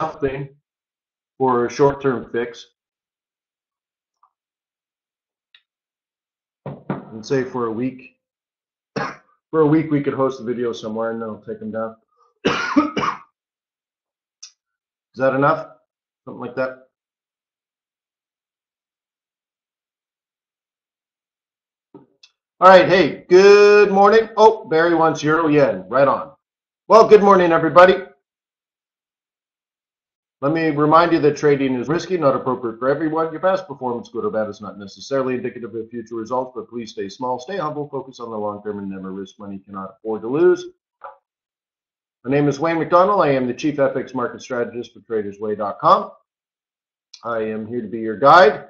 something for a short-term fix. And say for a week. For a week, we could host a video somewhere and then I'll take them down. Is that enough? Something like that? All right, hey, good morning. Oh, Barry wants euro yen. Right on. Well, good morning, everybody. Let me remind you that trading is risky, not appropriate for everyone. Your past performance, good or bad, is not necessarily indicative of future results, but please stay small, stay humble, focus on the long term, and never risk money you cannot afford to lose. My name is Wayne McDonell. I am the Chief FX Market Strategist for TradersWay.com. I am here to be your guide.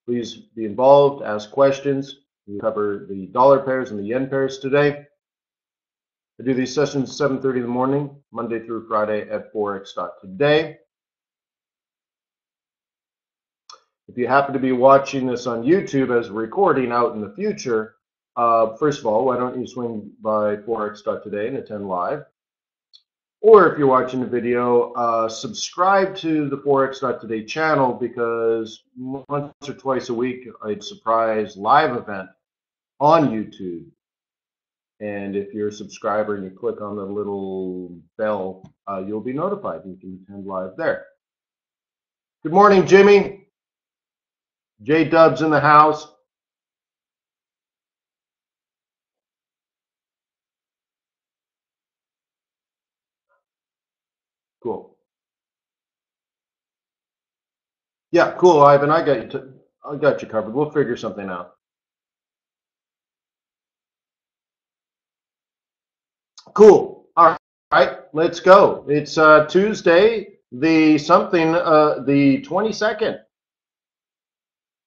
Please be involved, ask questions. We cover the dollar pairs and the yen pairs today. I do these sessions 7:30 in the morning, Monday through Friday at Forex.Today. If you happen to be watching this on YouTube as a recording out in the future, first of all, why don't you swing by Forex.Today and attend live? Or if you're watching the video, subscribe to the Forex.Today channel, because once or twice a week, I surprise live event on YouTube. And if you're a subscriber and you click on the little bell, you'll be notified. You can attend live there. Good morning, Jimmy. J-Dub's in the house. Cool. Yeah, cool, Ivan. I got you covered. We'll figure something out. Cool. All right, let's go. It's Tuesday, the 22nd.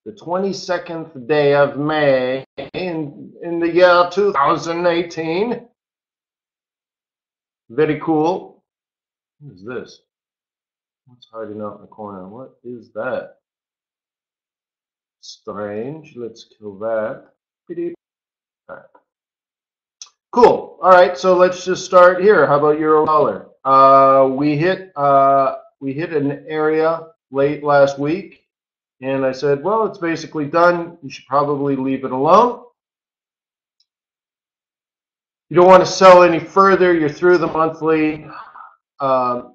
The 22nd day of May in the year 2018. Very cool. What is this? What's hiding out in the corner? What is that? Strange. Let's kill that. All right. Cool. All right, so let's just start here. How about euro dollar? We hit an area late last week, and I said, well, it's basically done. You should probably leave it alone. You don't want to sell any further. You're through the monthly.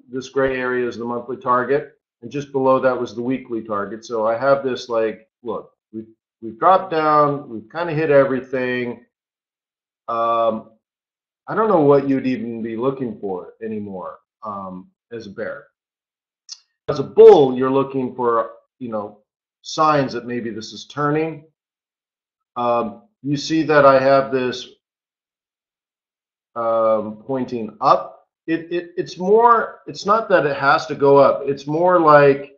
This gray area is the monthly target, and just below that was the weekly target. So I have this, like, look, we've dropped down. We've kind of hit everything. I don't know what you'd even be looking for anymore as a bear. As a bull, you're looking for, signs that maybe this is turning. You see that I have this pointing up. It's not that it has to go up. It's more like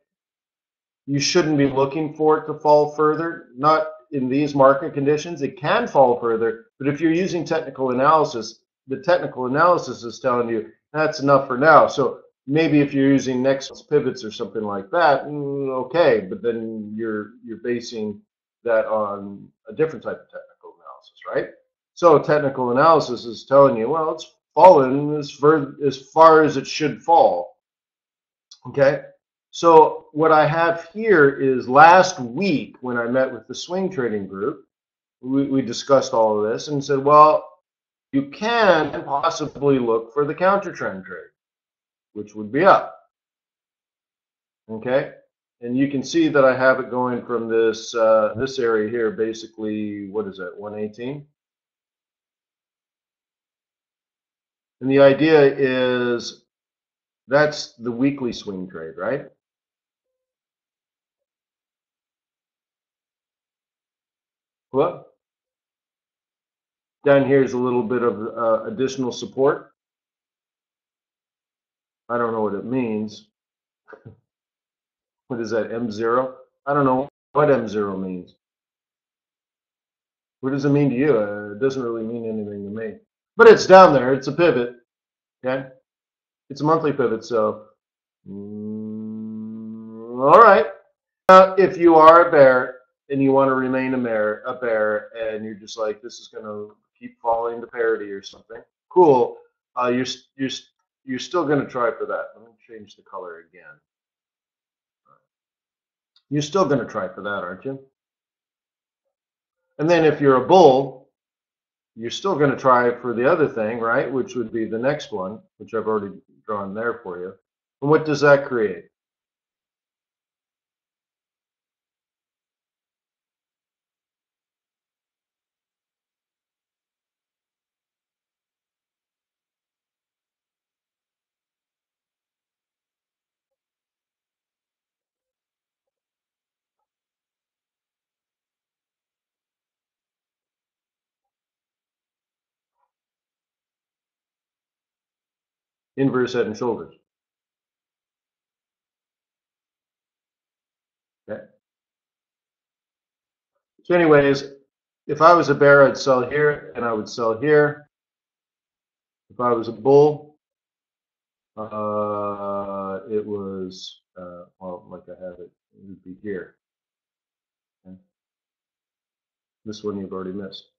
you shouldn't be looking for it to fall further. Not in these market conditions. It can fall further, but if you're using technical analysis, the technical analysis is telling you that's enough for now. So maybe if you're using next pivots or something like that, okay, but then you're basing that on a different type of technical analysis, right? So technical analysis is telling you, well, it's fallen as far as it should fall. Okay, so what I have here is last week when I met with the swing trading group, we discussed all of this and said, well, you can possibly look for the counter trend trade, which would be up. Okay, and you can see that I have it going from this this area here, basically, what is that, 118? And the idea is that's the weekly swing trade, right? What? Down here is a little bit of additional support. I don't know what it means. What is that, M0? I don't know what M0 means. What does it mean to you? It doesn't really mean anything to me. But it's down there. It's a pivot. Okay? It's a monthly pivot, so all right. If you are a bear and you want to remain a bear, and you're just like, this is going to keep falling to parity or something, cool. You're you're still going to try for that. Let me change the color again. You're still going to try for that, aren't you? And then if you're a bull, you're still going to try for the other thing, right? Which would be the next one, which I've already drawn there for you. And what does that create? Inverse head and shoulders. Okay. So anyways, if I was a bear, I'd sell here and I would sell here. If I was a bull, it was, well, like I have it, it would be here. Okay. This one you've already missed.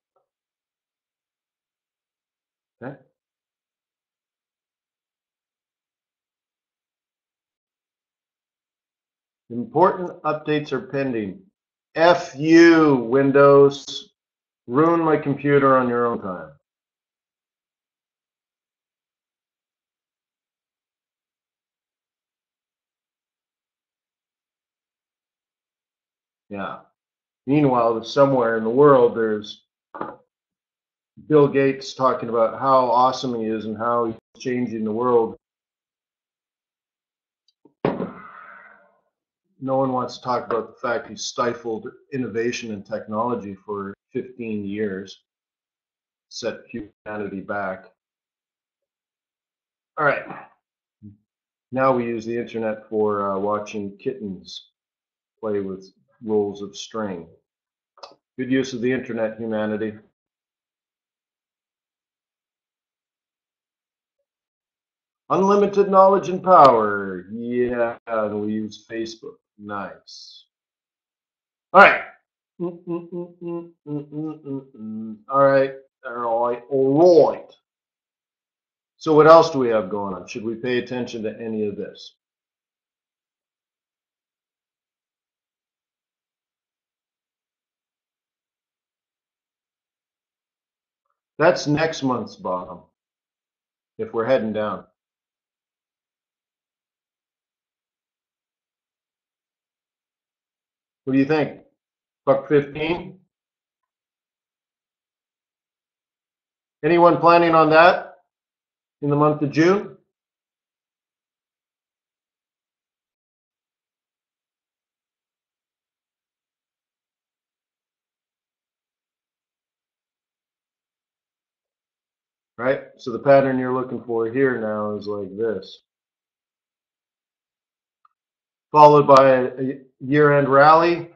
Okay. Important updates are pending. F you, Windows. Ruin my computer on your own time. Yeah. Meanwhile, somewhere in the world, there's Bill Gates talking about how awesome he is and how he's changing the world. No one wants to talk about the fact he stifled innovation and technology for 15 years, set humanity back. All right. Now we use the internet for watching kittens play with rolls of string. Good use of the internet, humanity. Unlimited knowledge and power. Yeah, and we use Facebook. Nice. All right. All right. All right. So what else do we have going on? Should we pay attention to any of this? That's next month's bottom, if we're heading down. What do you think? $1.15? Anyone planning on that in the month of June? Right? So the pattern you're looking for here now is like this. Followed by a year-end rally.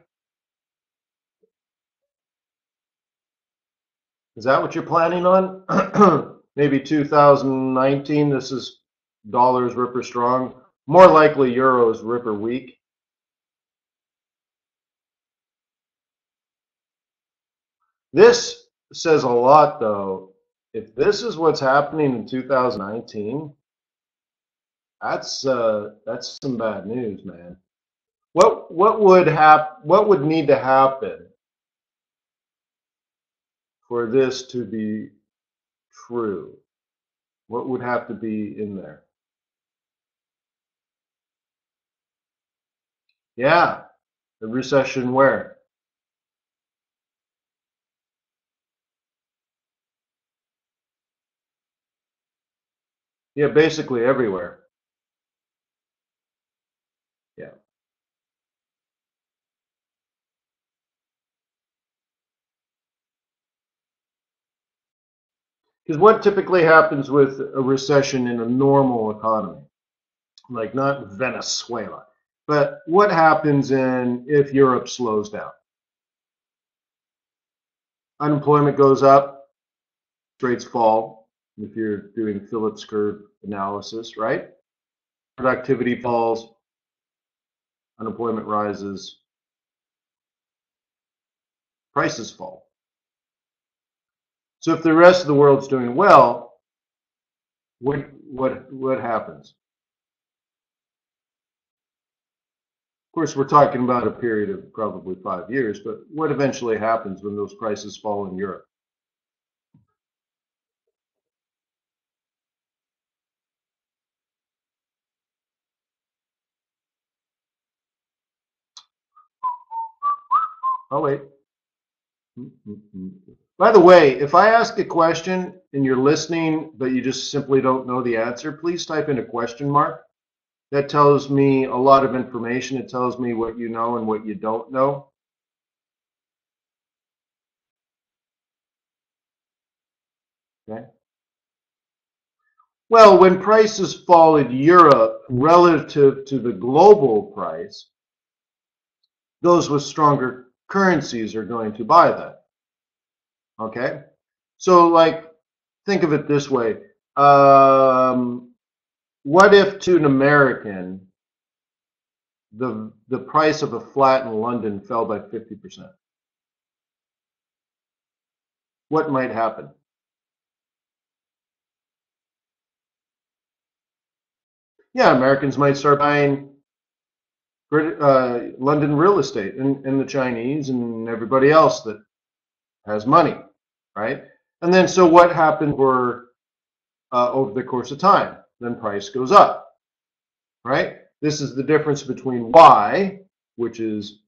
Is that what you're planning on? Maybe 2019, this is dollars ripper strong. More likely euros ripper weak. This says a lot, though. If this is what's happening in 2019, that's some bad news, man. What would need to happen for this to be true? What would have to be in there? Yeah, the recession where? Yeah, basically everywhere. Yeah. Because what typically happens with a recession in a normal economy, like not Venezuela, but what happens if Europe slows down? Unemployment goes up, rates fall, if you're doing Phillips curve analysis, right? Productivity falls, unemployment rises, prices fall. So if the rest of the world's doing well, what what happens? Of course, we're talking about a period of probably 5 years, but what eventually happens when those prices fall in Europe? Oh, wait. By the way, if I ask a question and you're listening, but you just simply don't know the answer, please type in a question mark. That tells me a lot of information. It tells me what you know and what you don't know. Okay. Well, when prices fall in Europe relative to the global price, those with stronger currencies are going to buy that. Okay? So, like, think of it this way. What if to an American, the price of a flat in London fell by 50%? What might happen? Yeah, Americans might start buying London real estate, and the Chinese and everybody else that has money, right? And then so what happened over the course of time? Then price goes up, right? This is the difference between Y, which is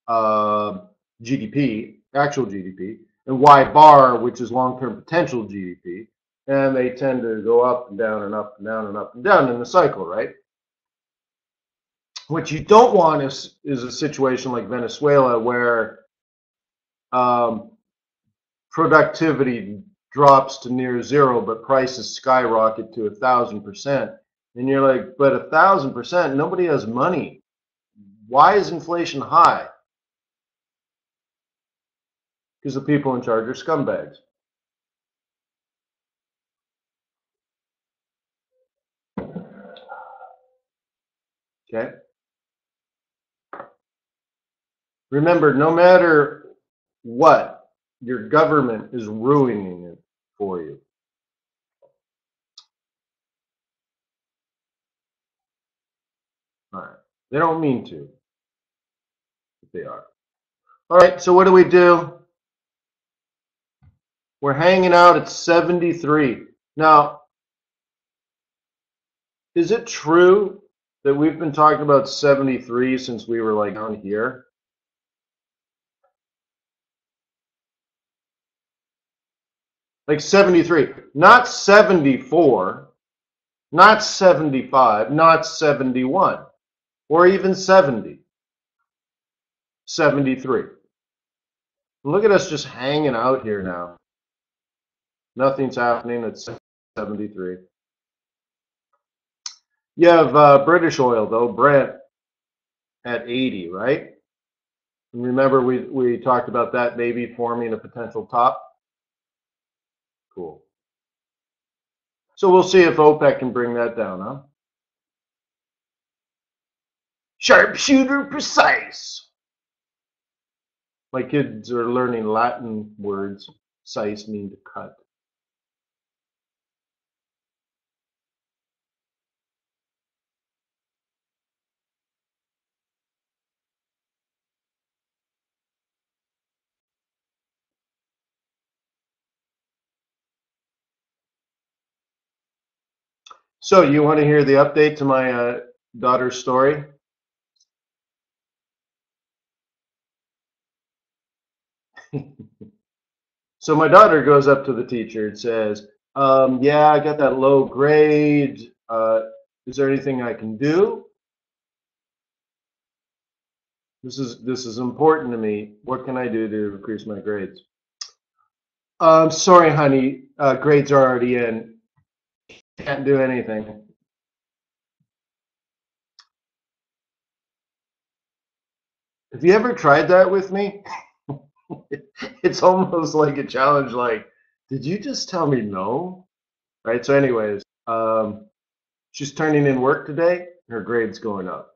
GDP, actual GDP, and Y bar, which is long-term potential GDP. And they tend to go up and down and up and down and up and down in the cycle, right? What you don't want is a situation like Venezuela where productivity drops to near zero, but prices skyrocket to 1,000%. And you're like, but 1,000%, nobody has money. Why is inflation high? Because the people in charge are scumbags. Okay? Remember, no matter what, your government is ruining it for you. All right. They don't mean to, but they are. All right, so what do we do? We're hanging out at 73. Now, is it true that we've been talking about 73 since we were like down here? Like 73, not 74, not 75, not 71, or even 70. 73. Look at us just hanging out here now. Nothing's happening at 73. You have British oil, though, Brent, at 80, right? And remember, we talked about that maybe forming a potential top? Cool. So we'll see if OPEC can bring that down, huh? Sharpshooter precise. My kids are learning Latin words. Size mean to cut. So you want to hear the update to my daughter's story? So my daughter goes up to the teacher and says, yeah, I got that low grade. Is there anything I can do? This is important to me. What can I do to increase my grades? Sorry, honey. Grades are already in. Can't do anything. Have you ever tried that with me? It's almost like a challenge. Like, did you just tell me no? Right. So, anyways, she's turning in work today. Her grade's going up.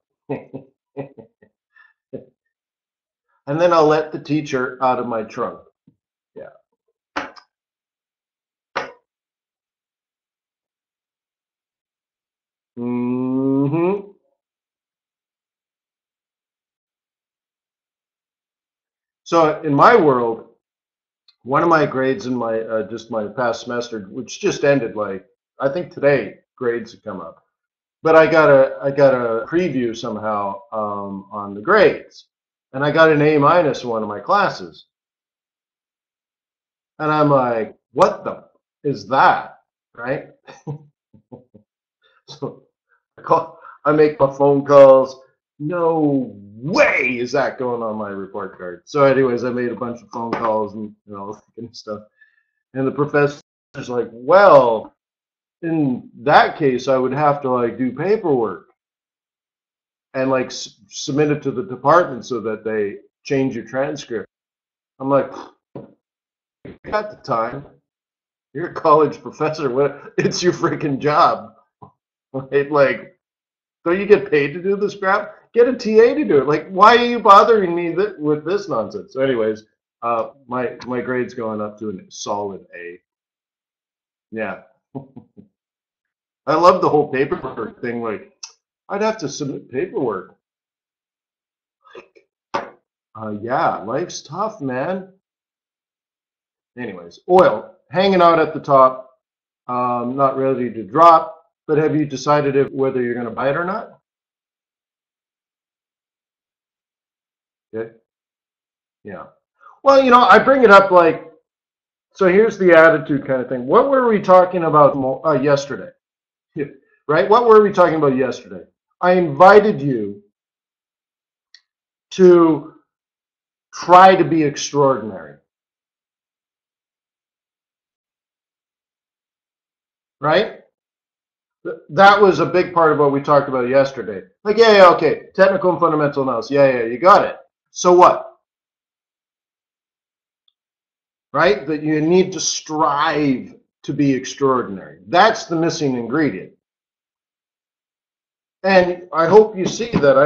And then I'll let the teacher out of my trunk. Yeah. So in my world, one of my grades in my just my past semester, which just ended, like I think today, grades have come up. But I got a preview somehow on the grades, and I got an A minus in one of my classes, and I'm like, what the is that, right? So I make my phone calls. No way is that going on my report card. So, anyways, I made a bunch of phone calls and and stuff. And the professor's like, well, in that case, I would have to like do paperwork and like submit it to the department so that they change your transcript. I'm like, you got the time. You're a college professor. What? It's your freaking job. Right? Like, don't you get paid to do this crap? Get a TA to do it. Like, why are you bothering me with this nonsense? So, anyways, my grade's going up to a solid A. Yeah. I love the whole paperwork thing. Like, I'd have to submit paperwork. Yeah, life's tough, man. Anyways, oil hanging out at the top, not ready to drop. But have you decided whether you're going to buy it or not? Okay. Yeah. Well, I bring it up like, so here's the attitude kind of thing. What were we talking about yesterday? Right? What were we talking about yesterday? I invited you to try to be extraordinary. Right? That was a big part of what we talked about yesterday. Like, yeah, okay, technical and fundamental analysis. Yeah, you got it. So what? Right? That you need to strive to be extraordinary. That's the missing ingredient. And I hope you see that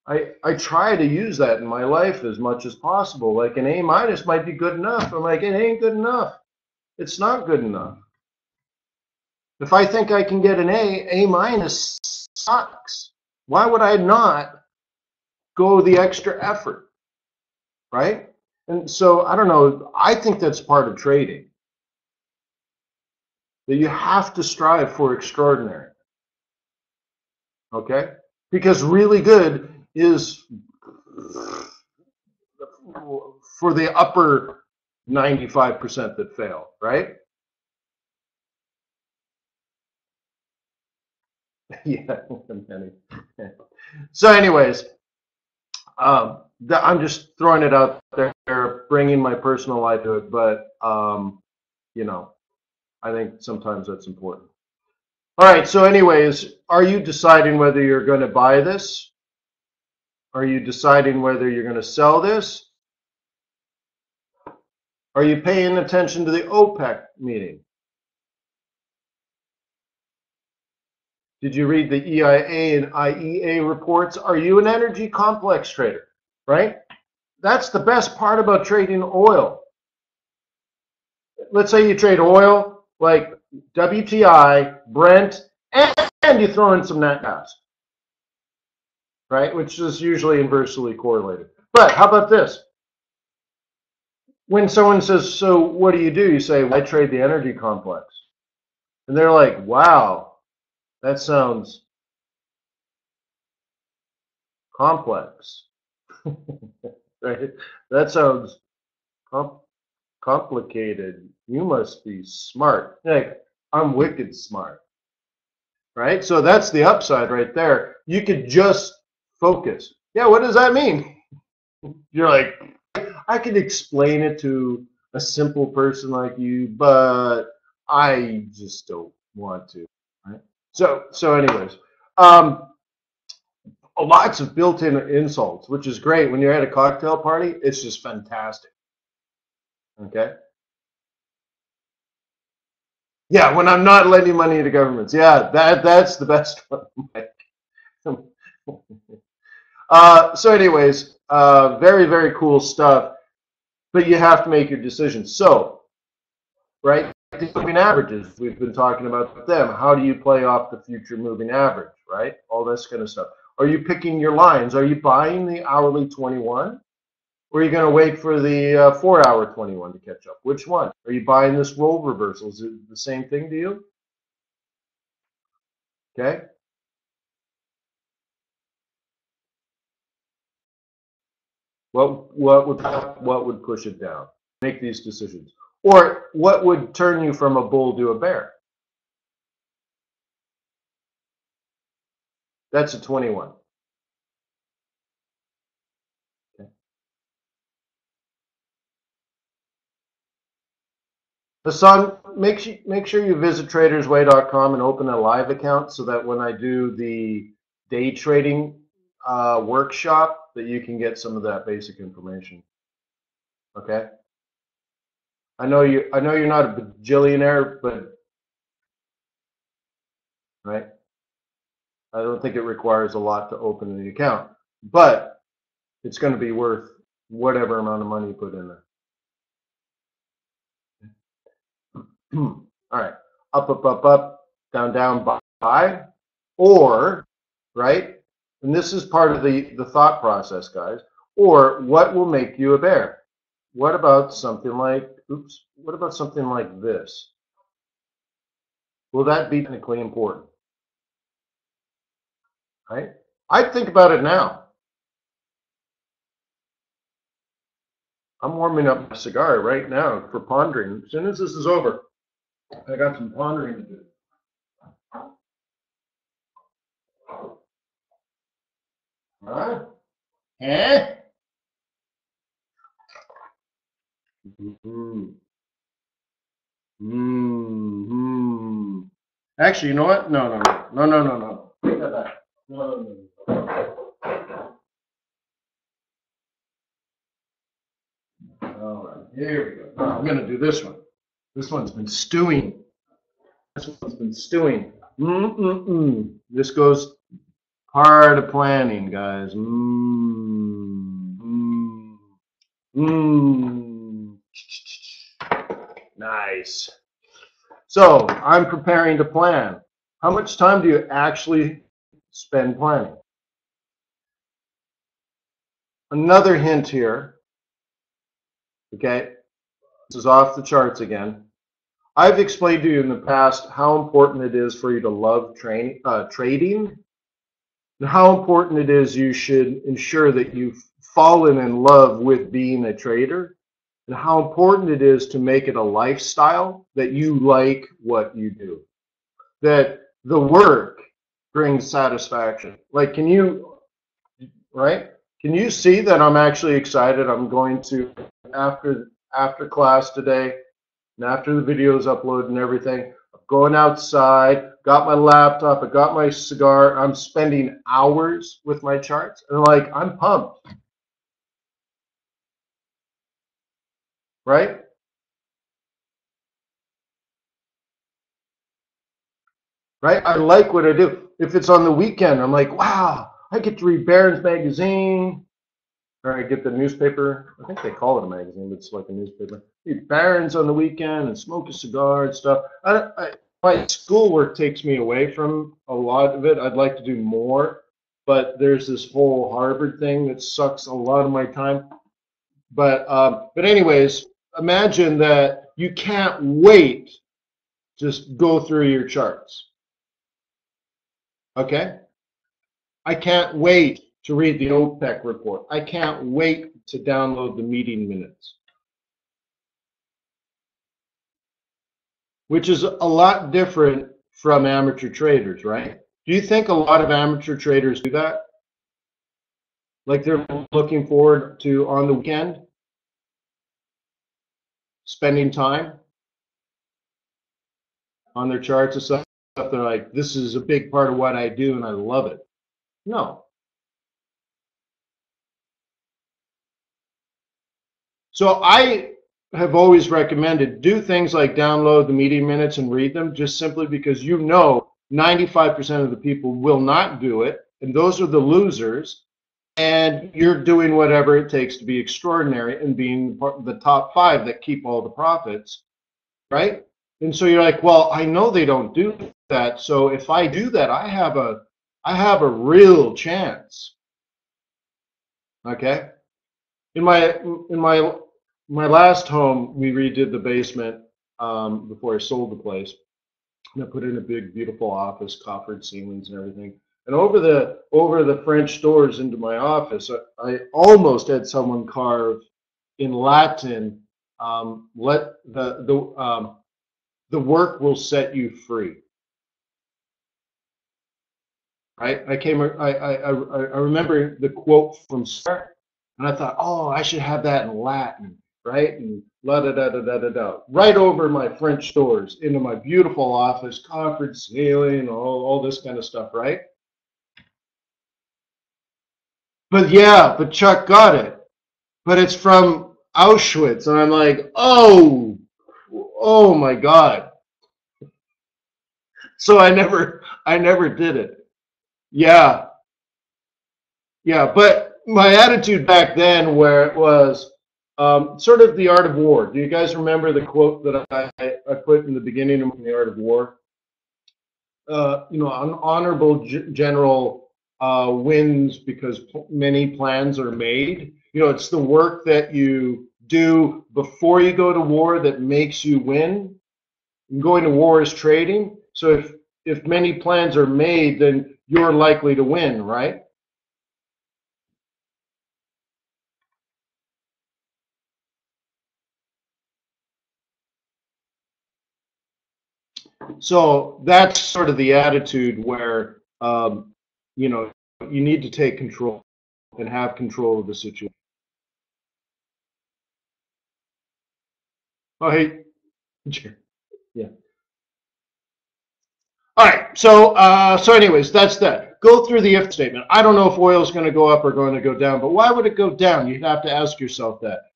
I try to use that in my life as much as possible. Like an A minus might be good enough. I'm like, it ain't good enough. It's not good enough. If I think I can get an A minus sucks. Why would I not go the extra effort, right? And so, I don't know, I think that's part of trading. That you have to strive for extraordinary, okay? Because really good is for the upper 95% that fail, right? Yeah. So anyways, I'm just throwing it out there, bringing my personal life to it, but I think sometimes that's important. All right, so anyways, are you deciding whether you're going to buy this? Are you deciding whether you're going to sell this? Are you paying attention to the OPEC meeting? Did you read the EIA and IEA reports? Are you an energy complex trader, right? That's the best part about trading oil. Let's say you trade oil, like WTI, Brent, and you throw in some nat gas, right? Which is usually inversely correlated. But how about this? When someone says, so what do? You say, well, I trade the energy complex. And they're like, wow, that sounds complex. Right? That sounds complicated. You must be smart. Like, I'm wicked smart. Right? So that's the upside right there. You could just focus. Yeah, what does that mean? You're like, I could explain it to a simple person like you, but I just don't want to. Right? So anyways, lots of built-in insults, which is great. When you're at a cocktail party, it's just fantastic. Okay? Yeah, when I'm not lending money to governments. Yeah, that's the best one. So anyways, very, very cool stuff. But you have to make your decisions. So, right, the moving averages, we've been talking about them. How do you play off the future moving average, right? All this kind of stuff. Are you picking your lines? Are you buying the hourly 21? Or are you going to wait for the 4-hour 21 to catch up? Which one? Are you buying this role reversal? Is it the same thing to you? Okay. What would push it down? Make these decisions. Or what would turn you from a bull to a bear? That's a 21. Okay. Hassan, make sure you visit TradersWay.com and open a live account so that when I do the day trading workshop, that you can get some of that basic information. Okay. I know you're not a bajillionaire, but right. I don't think it requires a lot to open the account, but it's going to be worth whatever amount of money you put in there. All right, up, down, buy, or, right, and this is part of the thought process, guys, or what will make you a bear? What about something like, what about something like this? Will that be technically important? Right? I'd think about it now. I'm warming up my cigar right now for pondering. As soon as this is over, I got some pondering to do. Huh? Eh? Mm-hmm. Mm-hmm. Actually, you know what? No. Take that back. No. All right, here we go. I'm going to do this one. This one's been stewing. This goes part of planning, guys. Nice. So I'm preparing to plan. How much time do you actually spend planning? Another hint here. Okay, this is off the charts again. I've explained to you in the past how important it is for you to love trading, and how important it is you should ensure that you've fallen in love with being a trader, and how important it is to make it a lifestyle, that you like what you do, that the work brings satisfaction. Like, can you see that I'm actually excited? I'm going to, after class today, and after the video's uploaded and everything, I'm going outside, got my laptop, I got my cigar, I'm spending hours with my charts, and like, I'm pumped. Right? Right? I like what I do. If it's on the weekend, I'm like, wow, I get to read Barron's magazine, or I get the newspaper. I think they call it a magazine, but it's like a newspaper. Read Barron's on the weekend and smoke a cigar and stuff. My schoolwork takes me away from a lot of it. I'd like to do more, but there's this whole Harvard thing that sucks a lot of my time. But anyways, imagine that you can't wait to just go through your charts. Okay? I can't wait to read the OPEC report. I can't wait to download the meeting minutes. Which is a lot different from amateur traders, right? Do you think a lot of amateur traders do that? Like they're looking forward to, on the weekend, spending time on their charts and stuff? They're like, this is a big part of what I do and I love it. No. So I have always recommended do things like download the meeting minutes and read them, just simply because 95% of the people will not do it, and those are the losers, and you're doing whatever it takes to be extraordinary and being the top 5 that keep all the profits, right? And so you're like, well, I know they don't do that, so if I do that, I have a real chance. Okay? In my last home, we redid the basement before I sold the place. And I put in a big, beautiful office, coffered ceilings and everything. And over the French doors into my office, I almost had someone carve in Latin, "Let the work will set you free." Right? I remember the quote from Sartre, and I thought, oh, I should have that in Latin, right? And la da da da da da da, right over my French doors into my beautiful office, coffered ceiling, all this kind of stuff, right? But yeah, but Chuck got it. But it's from Auschwitz, and I'm like, oh my God. So I never did it. Yeah, yeah, but my attitude back then, where it was sort of the art of war. Do you guys remember the quote that I put in the beginning of the art of war? An honorable general wins because many plans are made. It's the work that you do before you go to war that makes you win. Going to war is trading. So if many plans are made, then you're likely to win, right? So that's sort of the attitude where you know you need to take control and have control of the situation. Oh, hey, yeah. All right. So anyways, that's that. Go through the if statement. I don't know if oil is going to go up or going to go down, but why would it go down? You'd have to ask yourself that.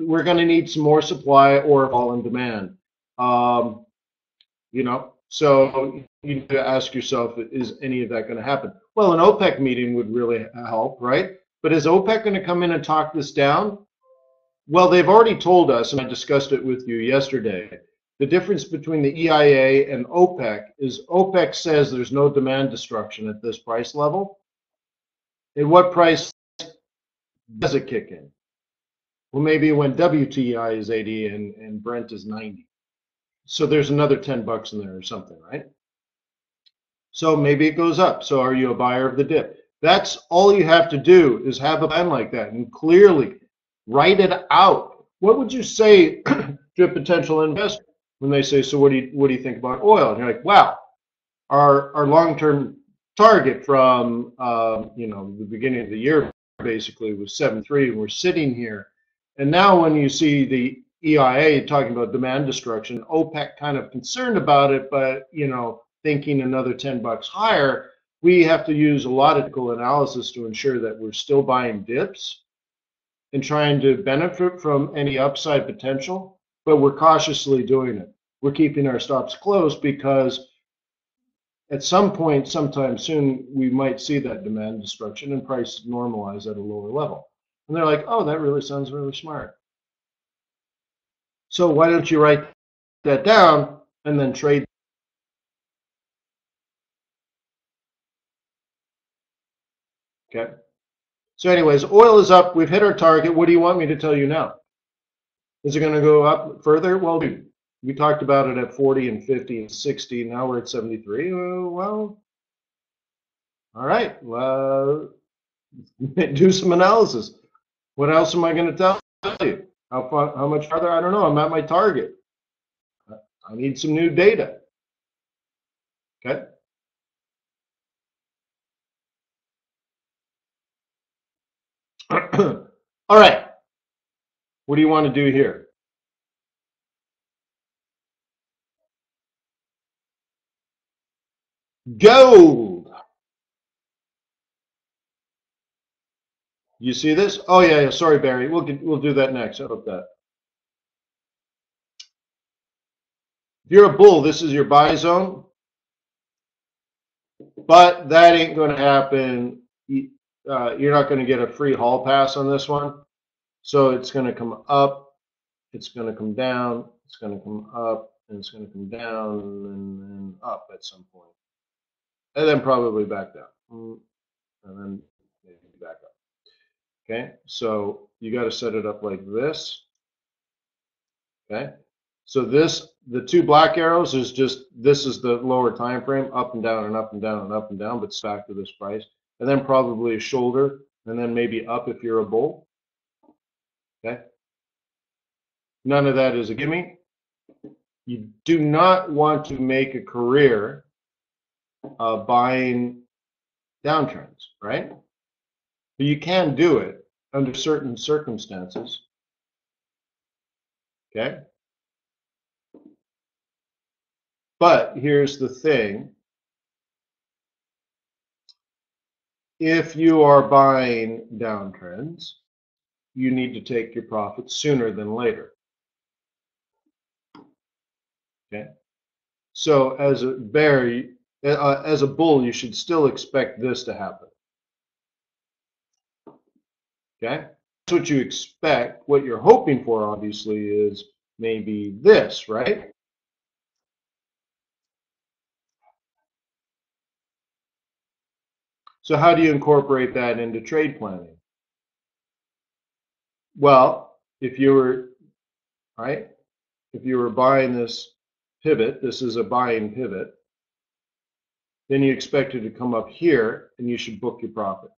We're going to need some more supply or fall in demand. Um, so you need to ask yourself, is any of that going to happen? Well, an OPEC meeting would really help, right? But is OPEC going to come in and talk this down? Well, they've already told us, and I discussed it with you yesterday, the difference between the EIA and OPEC is OPEC says there's no demand destruction at this price level. At what price does it kick in? Well, maybe when WTI is 80 and Brent is 90. So there's another 10 bucks in there or something, right? So maybe it goes up. So are you a buyer of the dip? That's all you have to do is have a plan like that and clearly write it out. What would you say to a potential investor when they say, so what do you think about oil? And you're like, wow, our long-term target from the beginning of the year basically was 7.3, and we're sitting here. And now when you see the EIA talking about demand destruction, OPEC kind of concerned about it, but thinking another 10 bucks higher, we have to use a lot of technical analysis to ensure that we're still buying dips and trying to benefit from any upside potential, but we're cautiously doing it. We're keeping our stops closed because at some point, sometime soon, we might see that demand destruction and prices normalize at a lower level. And they're like, oh, that really sounds really smart. So why don't you write that down and then trade? Okay. So anyways, oil is up. We've hit our target. What do you want me to tell you now? Is it going to go up further? Well, we talked about it at 40 and 50 and 60. Now we're at 73. Well, all right. Well, do some analysis. What else am I going to tell you? How much farther? I don't know. I'm at my target. I need some new data. Okay. All right. What do you want to do here? Gold. You see this? Oh yeah. Sorry, Barry. We'll do that next. How about that? If you're a bull, this is your buy zone, but that ain't going to happen. You're not going to get a free hall pass on this one. So it's going to come up, it's going to come down, it's going to come up, and it's going to come down and then up at some point, and then probably back down, and then maybe back up. Okay, so you got to set it up like this. Okay. So this, the two black arrows is just, this is the lower time frame, up and down and up and down and up and down, but back to this price. And then probably a shoulder, and then maybe up if you're a bull. Okay. None of that is a gimme. You do not want to make a career of buying downtrends, right? But you can do it under certain circumstances. Okay. But here's the thing. If you are buying downtrends, you need to take your profits sooner than later. Okay. So as a bear, as a bull, you should still expect this to happen. Okay. That's what you expect. What you're hoping for, obviously, is maybe this, right? So how do you incorporate that into trade planning? Well, if you were, right, if you were buying this pivot, this is a buying pivot, then you expect it to come up here and you should book your profit.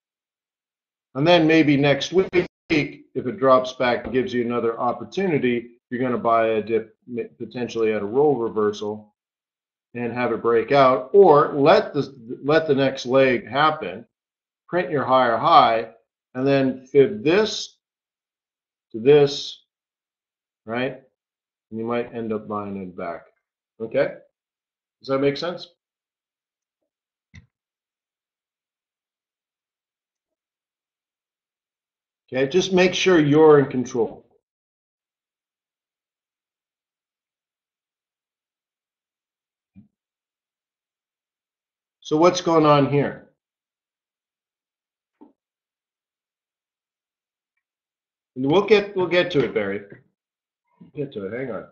And then maybe next week, if it drops back and gives you another opportunity, you're going to buy a dip potentially at a roll reversal and have it break out, or let the next leg happen, print your higher high, and then fib this to this, right? And you might end up buying it back. Okay? Does that make sense? Okay, just make sure you're in control. So what's going on here? We'll get to it, Barry. Get to it. Hang on.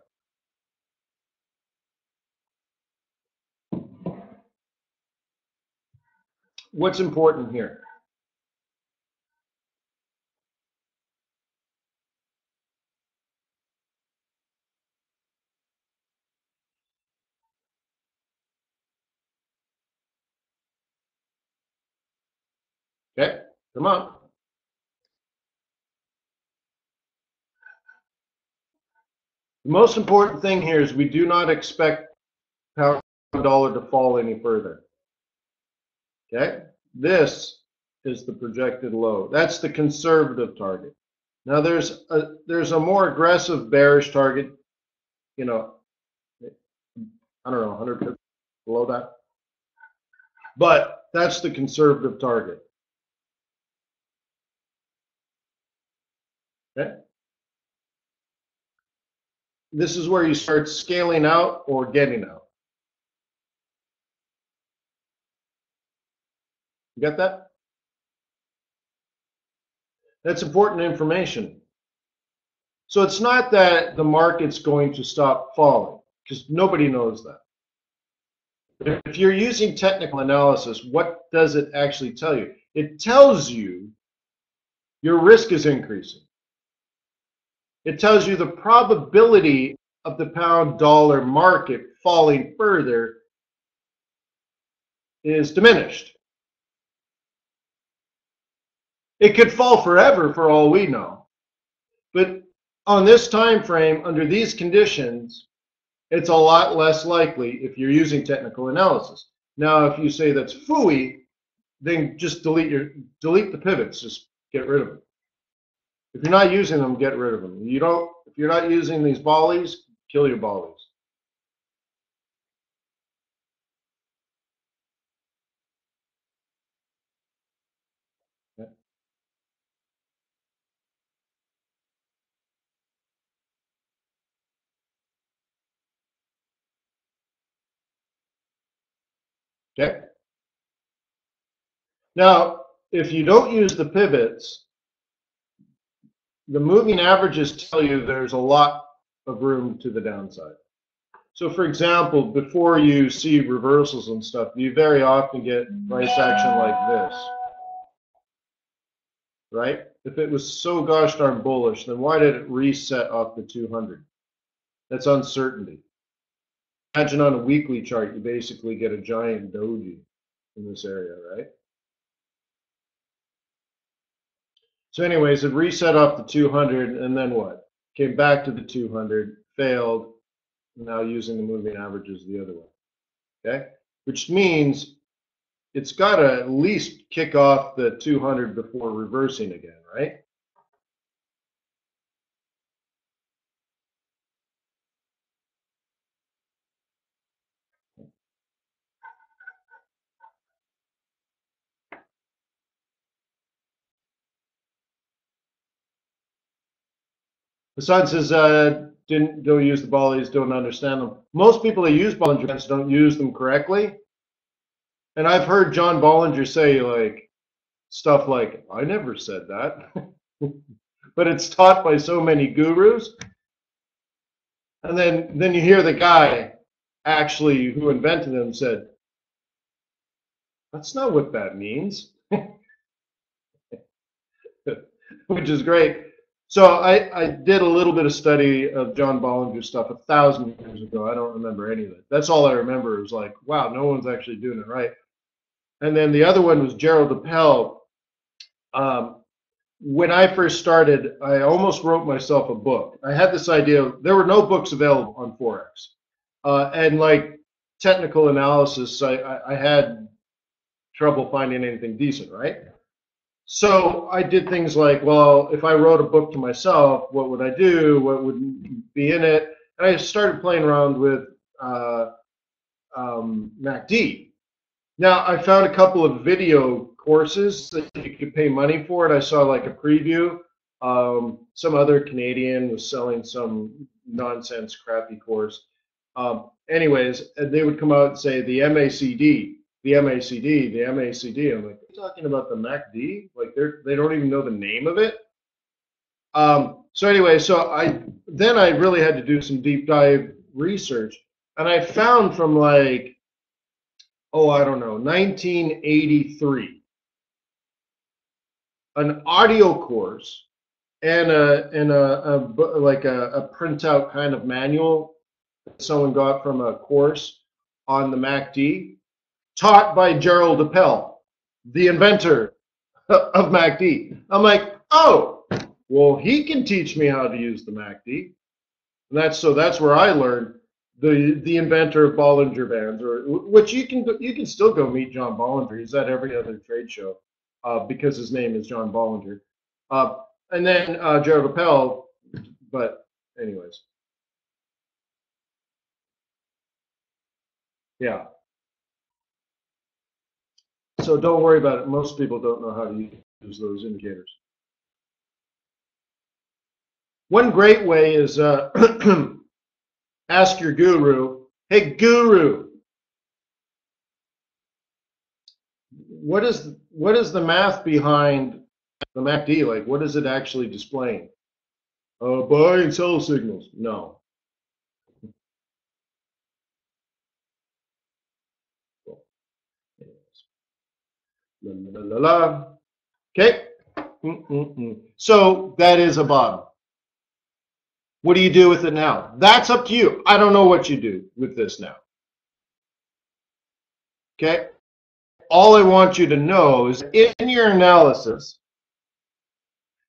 What's important here? Okay, come on. The most important thing here is we do not expect pound dollar to fall any further. Okay, this is the projected low. That's the conservative target. Now there's a more aggressive bearish target, you know, I don't know, 100 pips below that. But that's the conservative target. Okay. This is where you start scaling out or getting out. You got that? That's important information. So it's not that the market's going to stop falling, because nobody knows that. If you're using technical analysis, what does it actually tell you? It tells you your risk is increasing. It tells you the probability of the pound dollar market falling further is diminished. It could fall forever for all we know. But on this time frame, under these conditions, it's a lot less likely if you're using technical analysis. Now, if you say that's phooey, then just delete the pivots. Just get rid of them. If you're not using them, get rid of them. If you're not using these volleys, kill your volleys. Okay. Okay. Now, if you don't use the pivots, the moving averages tell you there's a lot of room to the downside. So for example, before you see reversals and stuff, you very often get price action like this, right? If it was so gosh darn bullish, then why did it reset off the 200? That's uncertainty. Imagine on a weekly chart, you basically get a giant doji in this area, right? So anyways, it reset off the 200, and then what? Came back to the 200, failed, now using the moving averages the other way, okay? Which means it's got to at least kick off the 200 before reversing again, right? Hassan says, don't use the Bollies, don't understand them. Most people that use Bollinger Bands don't use them correctly. And I've heard John Bollinger say like stuff like, I never said that. But it's taught by so many gurus. And then you hear the guy actually who invented them said, that's not what that means. Which is great. So I did a little bit of study of John Bollinger stuff 1,000 years ago. I don't remember any of it. That's all I remember. It was like, wow, no one's actually doing it right. And then the other one was Gerald Appel. When I first started, I almost wrote myself a book. I had this idea. There were no books available on Forex. And like technical analysis, I had trouble finding anything decent, right? So I did things like, well, if I wrote a book to myself, what would I do? What would be in it? And I started playing around with MACD. Now, I found a couple of video courses that you could pay money for it. I saw like a preview. Some other Canadian was selling some nonsense, crappy course. Anyways, they would come out and say the MACD. The MACD, the MACD. I'm like, are you talking about the MACD? Like they don't even know the name of it. So anyway, then I really had to do some deep dive research, and I found from like, I don't know, 1983, an audio course and like a printout kind of manual that someone got from a course on the MACD. Taught by Gerald Appel, the inventor of MACD. I'm like, oh, well, he can teach me how to use the MACD. And that's where I learned the inventor of Bollinger Bands, or which you can still go meet John Bollinger. He's at every other trade show because his name is John Bollinger. And then Gerald Appel, but anyways, yeah. So don't worry about it. Most people don't know how to use those indicators. One great way is ask your guru, hey guru, what is the math behind the MACD? Like, what is it actually displaying? Buy and sell signals. No. La, la, la, la. Okay. So that is a bottom. What do you do with it now? That's up to you. I don't know what you do with this now. Okay. All I want you to know is in your analysis,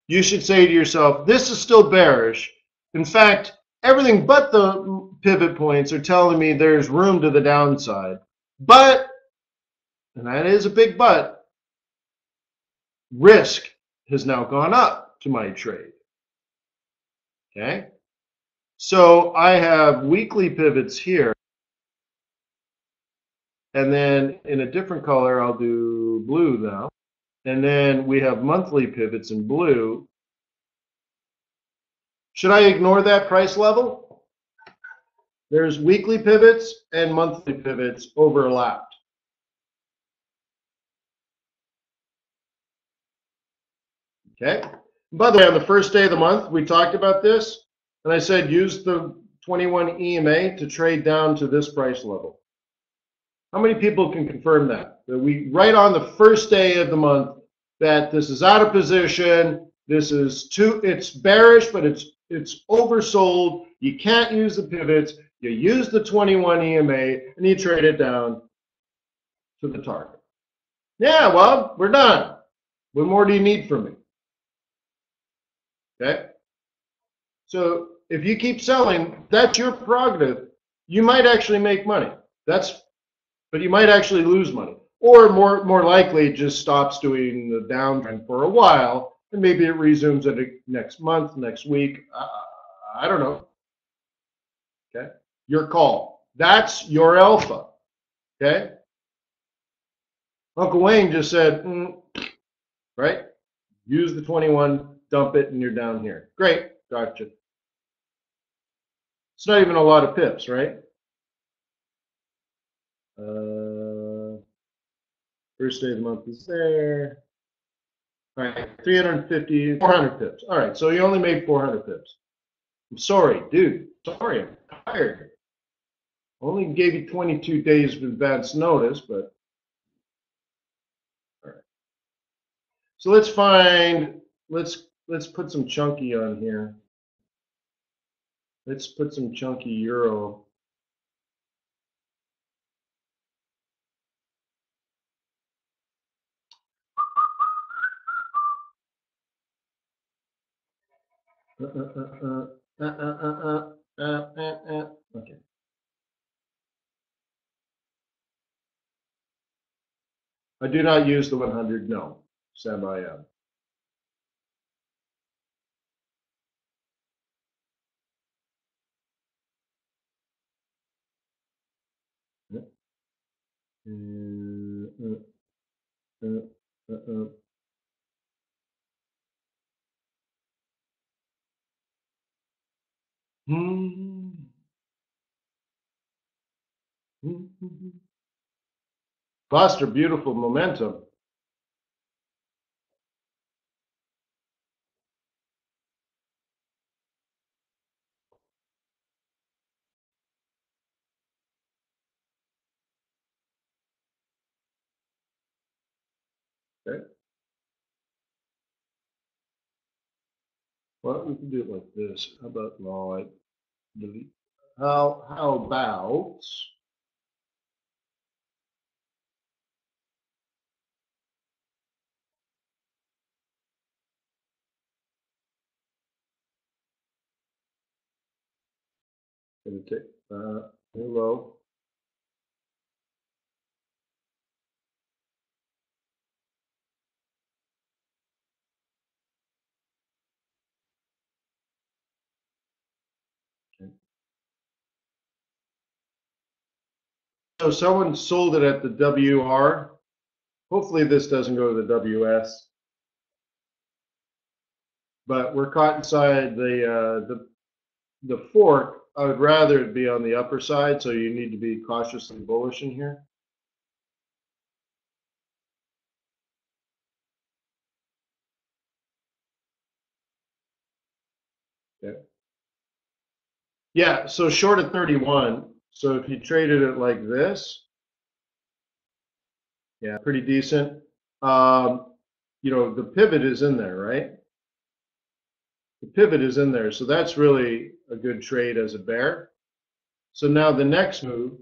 you should say to yourself, this is still bearish. In fact, everything but the pivot points are telling me there's room to the downside. But, and that is a big but, risk has now gone up to my trade. Okay? So I have weekly pivots here. And then in a different color, I'll do blue now. And then we have monthly pivots in blue. Should I ignore that price level? There's weekly pivots and monthly pivots overlapped. Okay. By the way, on the first day of the month, we talked about this, and I said use the 21 EMA to trade down to this price level. How many people can confirm that? That we, right on the first day of the month, that this is out of position, This is it's bearish, but it's oversold. You can't use the pivots. You use the 21 EMA and you trade it down to the target. Yeah, well, we're done. What more do you need from me? Okay. So if you keep selling, that's your prerogative. You might actually make money. But you might actually lose money. Or more likely, it just stops doing the downtrend for a while, and maybe it resumes at next month, next week. I don't know. Okay, your call. That's your alpha. Okay. Uncle Wayne just said, right? Use the 21, dump it, and you're down here. Great, gotcha. It's not even a lot of pips, right? First day of the month is there. All right, 350, 400 pips. All right, so you only made 400 pips. I'm sorry, dude. Sorry, I'm tired. Only gave you 22 days of advance notice, but all right. So let's put some chunky on here. Let's put some chunky euro. Okay. I do not use the 100. No, stand by. Foster, beautiful momentum. Okay. Well, we can do it like this. How about no? I delete. How about? Gonna take hello. Okay. So someone sold it at the WR. Hopefully this doesn't go to the WS. But we're caught inside the fork. I would rather it be on the upper side, so you need to be cautiously bullish in here. Okay. Yeah, so short at 31. So if you traded it like this, yeah, pretty decent. The pivot is in there, right? The pivot is in there, so that's really a good trade as a bear. So now the next move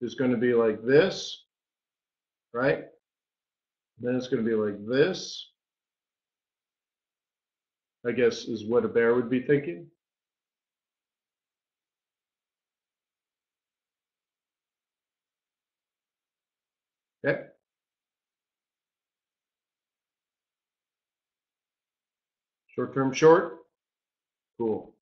is going to be like this, right? Then it's going to be like this, I guess is what a bear would be thinking. Okay. Short-term short. Cool.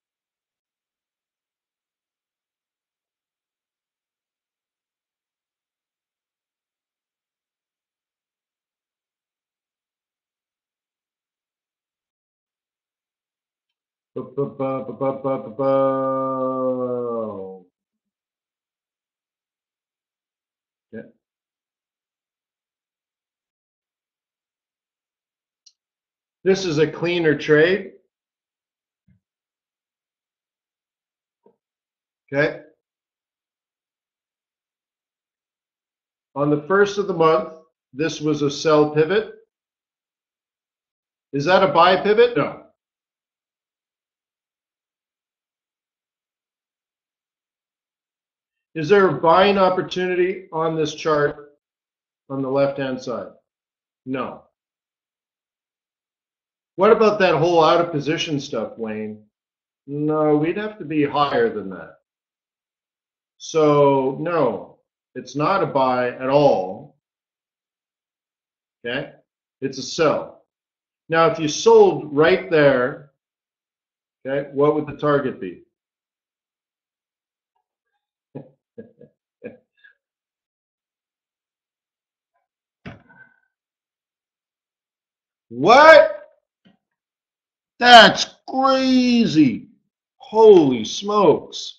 Okay. This is a cleaner trade. Okay. On the first of the month, this was a sell pivot. Is that a buy pivot? No. Is there a buying opportunity on this chart on the left-hand side? No. What about that whole out of position stuff, Wayne? No, we'd have to be higher than that. So no, it's not a buy at all. Okay, it's a sell. Now, if you sold right there, okay, what would the target be? What? That's crazy. Holy smokes.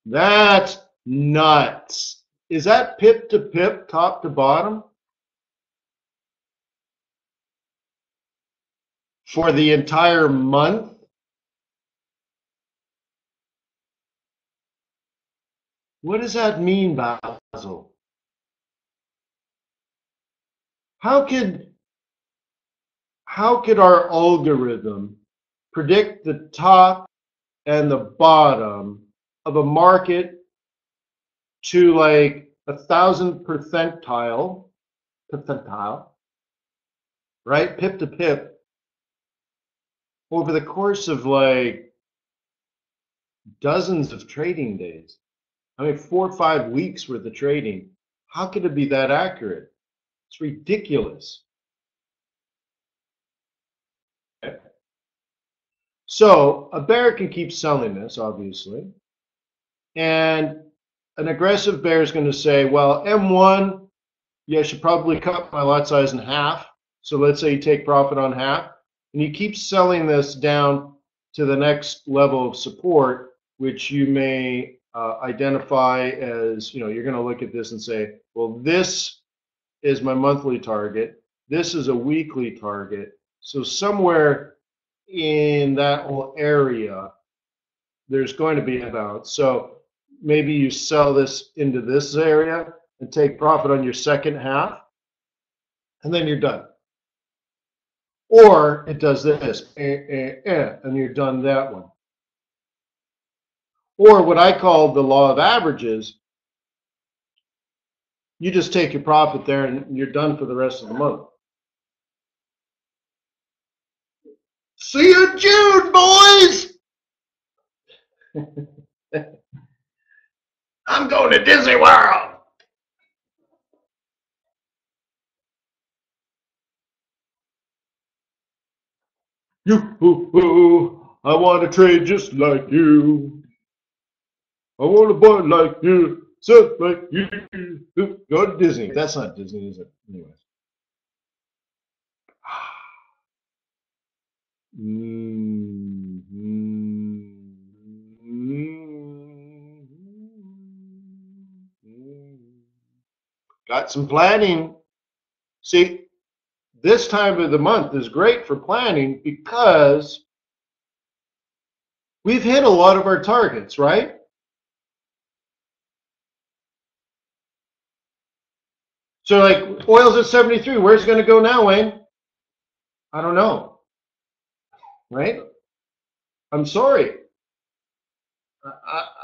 That's nuts. Is that pip to pip, top to bottom? For the entire month? What does that mean, Basil? How could our algorithm predict the top and the bottom of a market to like 1,000th percentile, right? Pip to pip over the course of like dozens of trading days. I mean, 4 or 5 weeks worth of trading. How could it be that accurate? It's ridiculous. Okay. So a bear can keep selling this, obviously. And an aggressive bear is going to say, well, M1, yeah, I should probably cut my lot size in half. So let's say you take profit on half, and you keep selling this down to the next level of support, which you may identify as, you're going to look at this and say, well, this is my monthly target. This is a weekly target. So somewhere in that whole area, there's going to be a bounce. So maybe you sell this into this area and take profit on your second half, and then you're done. Or it does this, and you're done that one. Or what I call the law of averages, you just take your profit there and you're done for the rest of the month. See you in June, boys! I'm going to Disney World! You, I want to trade just like you. I want to buy like you, so like you. Go to Disney. That's not Disney, is it? Anyways. Got some planning. See, this time of the month is great for planning because we've hit a lot of our targets, right? So like oil's at 73. Where's it going to go now, Wayne? I don't know. Right? I'm sorry.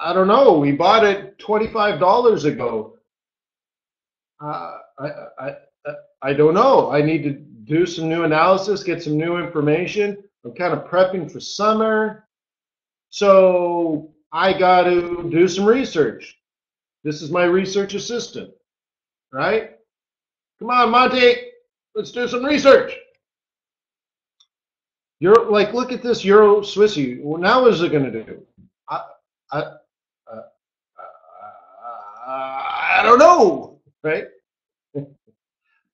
I don't know. We bought it $25 ago. I don't know. I need to do some new analysis, get some new information. I'm kind of prepping for summer. So I got to do some research. This is my research assistant, right? Come on, Monty, let's do some research. You're like, look at this Euro Swissy. Well, now what is it going to do? I don't know, right?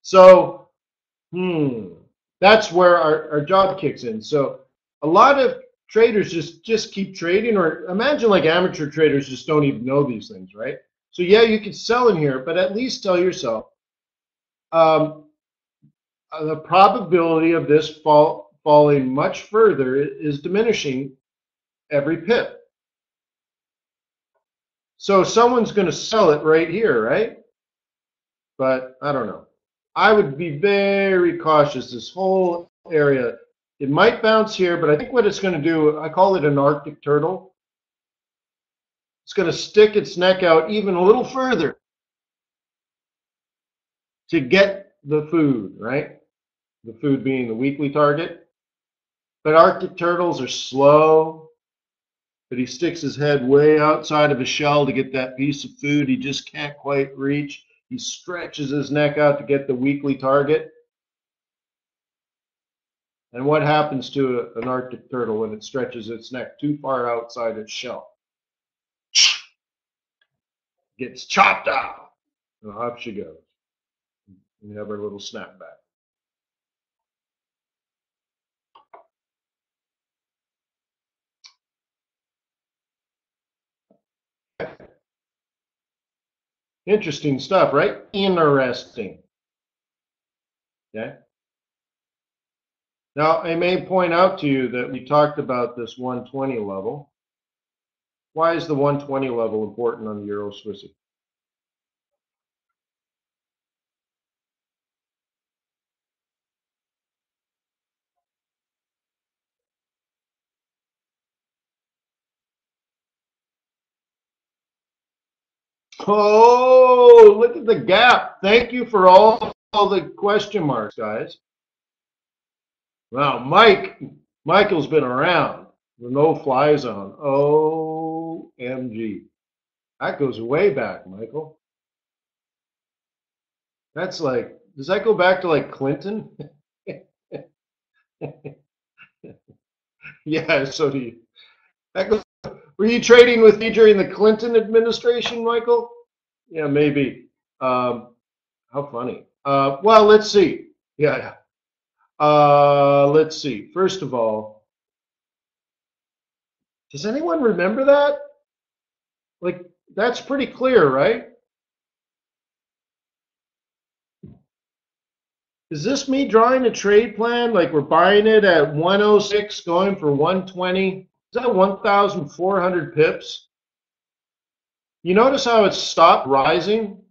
So, that's where our job kicks in. So a lot of traders just keep trading, or imagine like amateur traders just don't even know these things, right? So yeah, you could sell in here, but at least tell yourself the probability of this falling much further is diminishing every pip. So someone's going to sell it right here, right? But I don't know. I would be very cautious. This whole area, it might bounce here, but I think what it's going to do, I call it an Arctic turtle. It's going to stick its neck out even a little further to get the food, right? The food being the weekly target. But Arctic turtles are slow, but he sticks his head way outside of his shell to get that piece of food he just can't quite reach. He stretches his neck out to get the weekly target. And what happens to an Arctic turtle when it stretches its neck too far outside its shell? Gets chopped off. And off she goes. And you have her little snapback. Interesting stuff, right? Interesting. Okay. Now, I may point out to you that we talked about this 120 level. Why is the 120 level important on the Euro Swissy? Oh, look at the gap. Thank you for all the question marks, guys. Wow, Michael's been around with no fly zone. OMG. That goes way back, Michael. That's like, does that go back to like Clinton? Yeah, so do you. That goes, were you trading with me during the Clinton administration, Michael? Yeah, maybe. How funny. Well, let's see. Yeah. Let's see. First of all, does anyone remember that? Like, that's pretty clear, right? Is this me drawing a trade plan? Like we're buying it at 106, going for 120? Is that 1,400 pips? You notice how it stopped rising?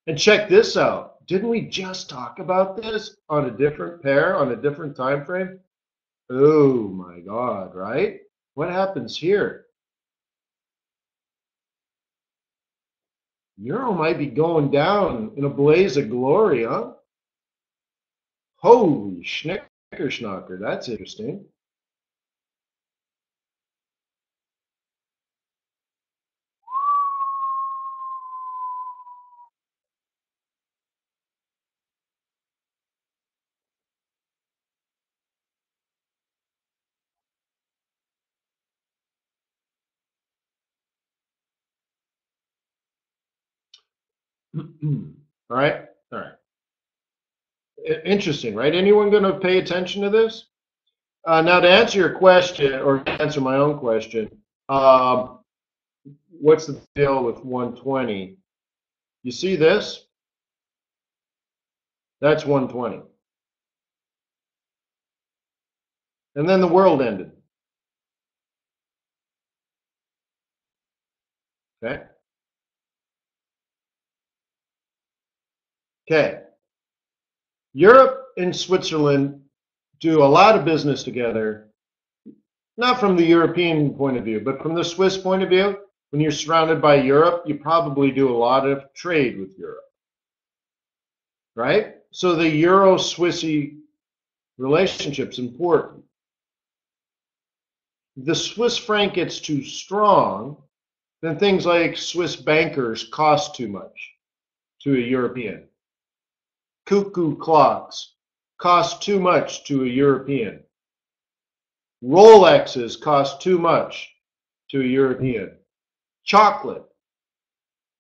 And check this out. Didn't we just talk about this on a different pair, on a different time frame? Oh my God, right? What happens here? Euro might be going down in a blaze of glory, huh? Holy schnickerschnocker, that's interesting. All right, all right. Interesting, right? Anyone going to pay attention to this? Now, to answer your question, or answer my own question, what's the deal with 120? You see this? That's 120. And then the world ended. Okay? Okay. Europe and Switzerland do a lot of business together, not from the European point of view, but from the Swiss point of view. When you're surrounded by Europe, you probably do a lot of trade with Europe, right? So the Euro-Swissy relationship's important. The Swiss franc gets too strong, then things like Swiss bankers cost too much to a European. Cuckoo clocks cost too much to a European. Rolexes cost too much to a European. Chocolate,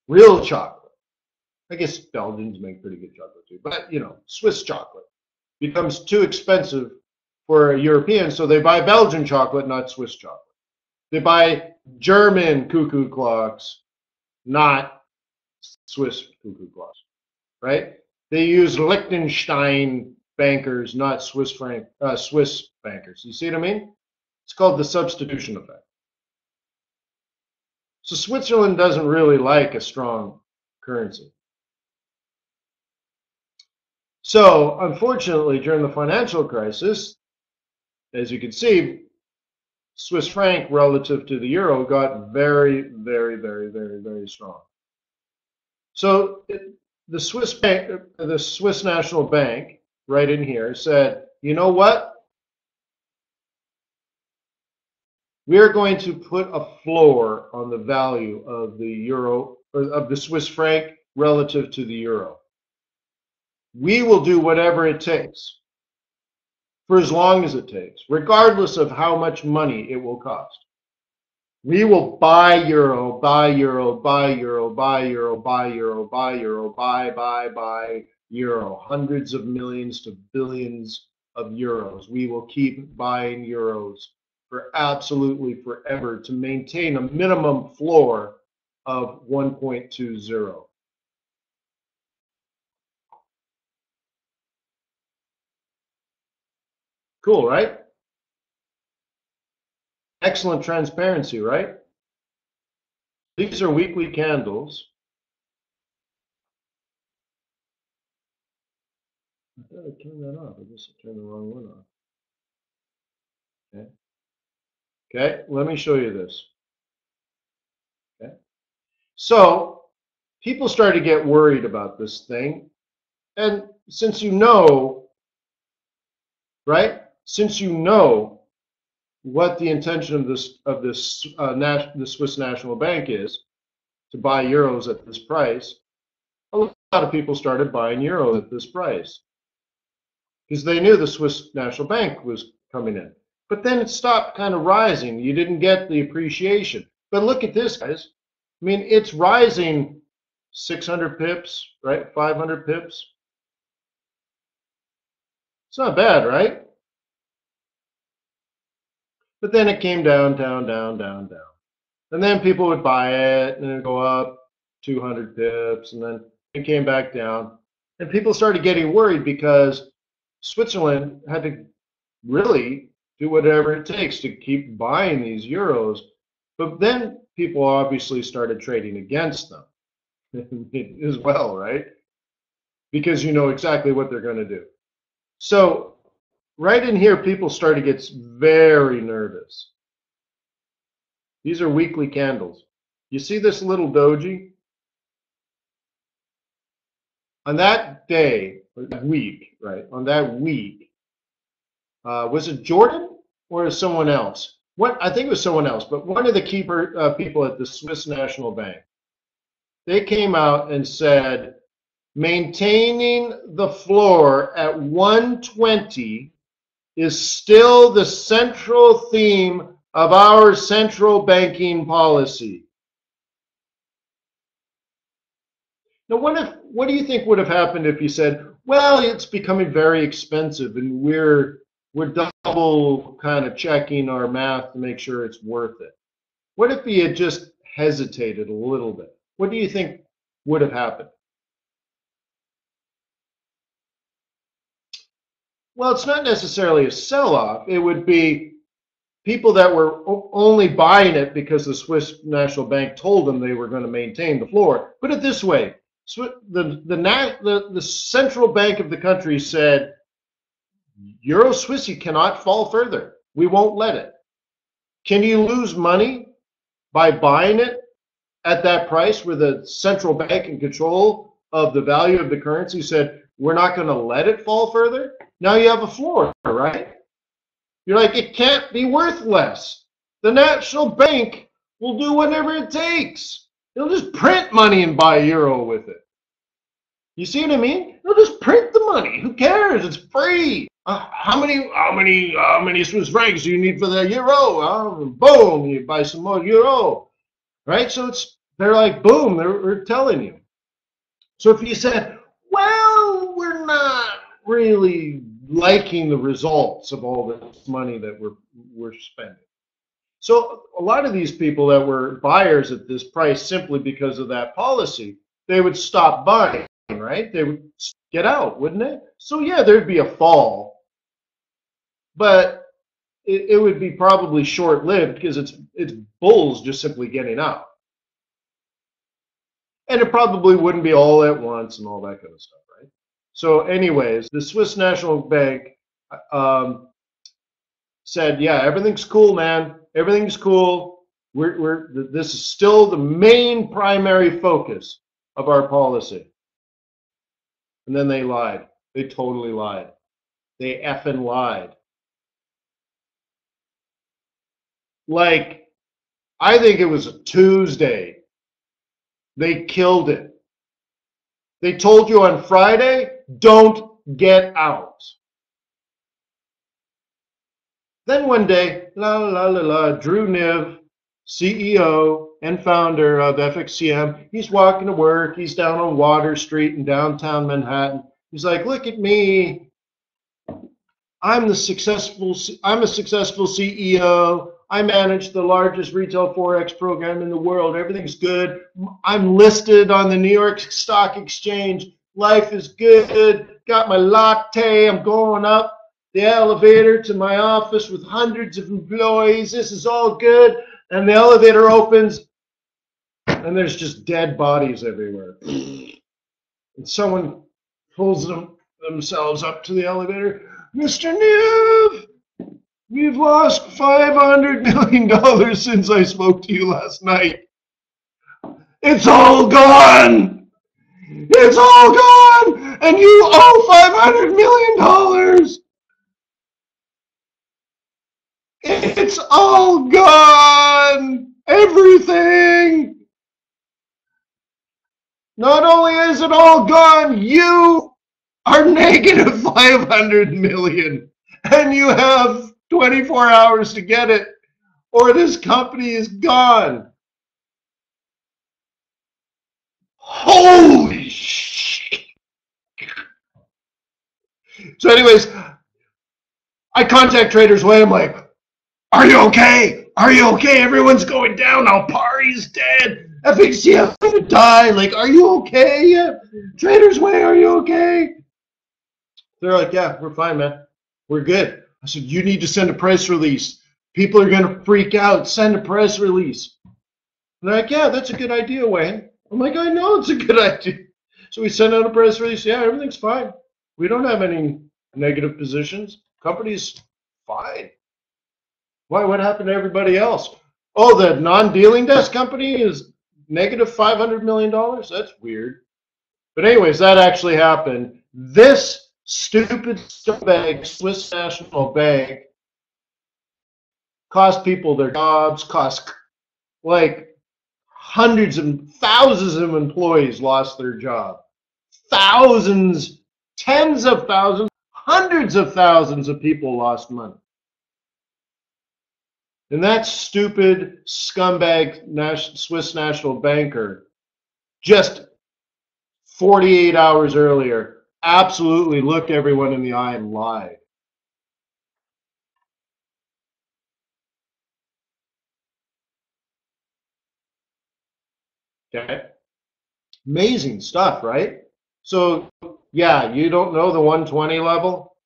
real chocolate. I guess Belgians make pretty good chocolate too, but you know, Swiss chocolate becomes too expensive for a European, so they buy Belgian chocolate, not Swiss chocolate. They buy German cuckoo clocks, not Swiss cuckoo clocks, right? They use Liechtenstein bankers, not Swiss bankers. You see what I mean? It's called the substitution effect. So Switzerland doesn't really like a strong currency. So unfortunately, during the financial crisis, as you can see, Swiss franc relative to the euro got very, very, very, very, very strong. So the Swiss National Bank, right in here, said, you know what? We are going to put a floor on the value of the euro, or of the Swiss franc relative to the euro. We will do whatever it takes for as long as it takes, regardless of how much money it will cost. We will buy euro, buy euro, buy euro, buy euro, buy euro, buy euro, buy euro, hundreds of millions to billions of euros. We will keep buying euros for absolutely forever to maintain a minimum floor of 1.20. Cool, right? Excellent transparency, right? These are weekly candles. I thought I turned that off. I guess I turned the wrong one off. Okay. Okay, let me show you this. Okay. So people started to get worried about this thing. And since you know, right? Since you know what the intention of the Swiss National Bank is to buy euros at this price, a lot of people started buying euros at this price because they knew the Swiss National Bank was coming in. But then it stopped kind of rising. You didn't get the appreciation. But look at this, guys. I mean, it's rising 600 pips, right? 500 pips. It's not bad, right? But then it came down, down, down, down, down. And then people would buy it and it would go up 200 pips and then it came back down. And people started getting worried because Switzerland had to really do whatever it takes to keep buying these euros. But then people obviously started trading against them as well, right? Because you know exactly what they're going to do. So right in here, people start to get very nervous. These are weekly candles. You see this little doji? On that day, or that week, right? On that week, was it Jordan or someone else? I think it was someone else, but one of the key people at the Swiss National Bank, they came out and said, maintaining the floor at 120 is still the central theme of our central banking policy. Now, what do you think would have happened if you said, well, it's becoming very expensive and we're double kind of checking our math to make sure it's worth it? What if he had just hesitated a little bit? What do you think would have happened? Well, it's not necessarily a sell-off. It would be people that were only buying it because the Swiss National Bank told them they were going to maintain the floor. Put it this way, the central bank of the country said, Euro Swissy cannot fall further. We won't let it. Can you lose money by buying it at that price where the central bank in control of the value of the currency said, we're not going to let it fall further? Now you have a floor, right? You're like, it can't be worth less. The National Bank will do whatever it takes. They'll just print money and buy euro with it. You see what I mean? They'll just print the money. Who cares? It's free. How many Swiss francs do you need for the euro? Boom, you buy some more euro, right? So they're like, boom, they're telling you. So if you said, well, we're not really liking the results of all this money that we're spending. So a lot of these people that were buyers at this price simply because of that policy, they would stop buying, right? They would get out, wouldn't they? So yeah, there'd be a fall. But it would be probably short-lived because it's bulls just simply getting out. And it probably wouldn't be all at once and all that kind of stuff, right? So anyways, the Swiss National Bank said, yeah, everything's cool, man. Everything's cool. This is still the main primary focus of our policy. And then they lied. They totally lied. They effing lied. Like, I think it was a Tuesday. They killed it. They told you on Friday, don't get out. Then one day, Drew Niv, CEO and founder of FXCM, he's walking to work. He's down on Water Street in downtown Manhattan. He's like, look at me. I'm a successful CEO. I manage the largest retail Forex program in the world. Everything's good. I'm listed on the New York Stock Exchange. Life is good. Got my latte. I'm going up the elevator to my office with hundreds of employees. This is all good. And the elevator opens, and there's just dead bodies everywhere. And someone pulls themselves up to the elevator. Mr. Niv, you've lost $500 million since I spoke to you last night. It's all gone. It's all gone. And you owe $500 million. It's all gone. Everything. Not only is it all gone, you are negative 500 million, and you have 24 hours to get it, or this company is gone. Holy shit. So anyways, I contact TradersWay. I'm like, are you okay? Are you okay? Everyone's going down now. Pari's dead. FXCM's gonna die. Like, are you okay? Yeah. TradersWay, are you okay? They're like, yeah, we're fine, man. We're good. I said, you need to send a press release. People are going to freak out. Send a press release. And they're like, yeah, that's a good idea, Wayne. I'm like, I know it's a good idea. So we send out a press release. Yeah, everything's fine. We don't have any negative positions. Company's fine. Why? What happened to everybody else? Oh, the non-dealing desk company is negative $500 million? That's weird. But anyways, that actually happened. This stupid scumbag Swiss National Bank cost people their jobs, cost like hundreds and thousands of employees lost their job. Thousands, tens of thousands, hundreds of thousands of people lost money. And that stupid scumbag Swiss National Banker just 48 hours earlier absolutely looked everyone in the eye and lied. Okay. Amazing stuff, right? So, yeah, you don't know the 120 level?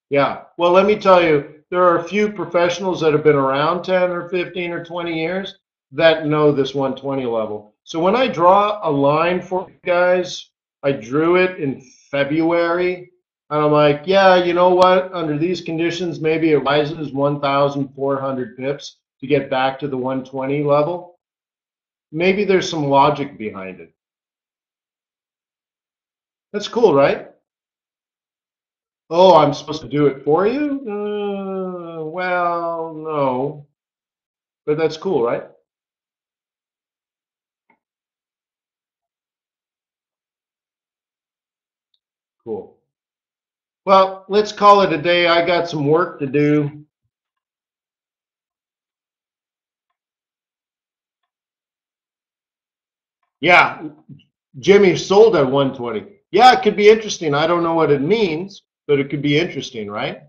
Yeah. Well, let me tell you, there are a few professionals that have been around 10 or 15 or 20 years that know this 120 level. So when I draw a line for you guys, I drew it in February, and I'm like, yeah, you know what? Under these conditions, maybe it rises 1,400 pips to get back to the 120 level. Maybe there's some logic behind it. That's cool, right? Oh, I'm supposed to do it for you? Well, no. But that's cool, right? Cool. Well, let's call it a day. I got some work to do. Yeah, Jimmy sold at 120. Yeah, it could be interesting. I don't know what it means, but it could be interesting, right?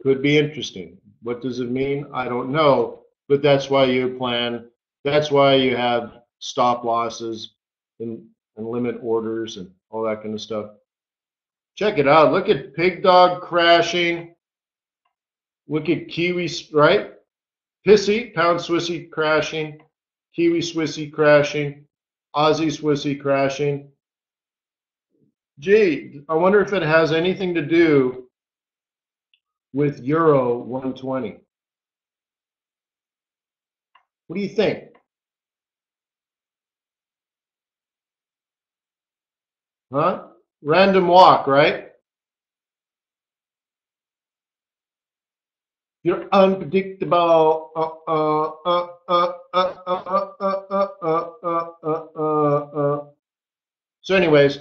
Could be interesting. What does it mean? I don't know, but that's why you plan. That's why you have stop losses and and limit orders and all that kind of stuff. Check it out. Look at Pig Dog crashing. Look at Kiwi, right? Pissy, Pound Swissy crashing. Kiwi Swissy crashing. Aussie Swissy crashing. Gee, I wonder if it has anything to do with Euro 120. What do you think? Huh? Random walk, right? You're unpredictable. So anyways,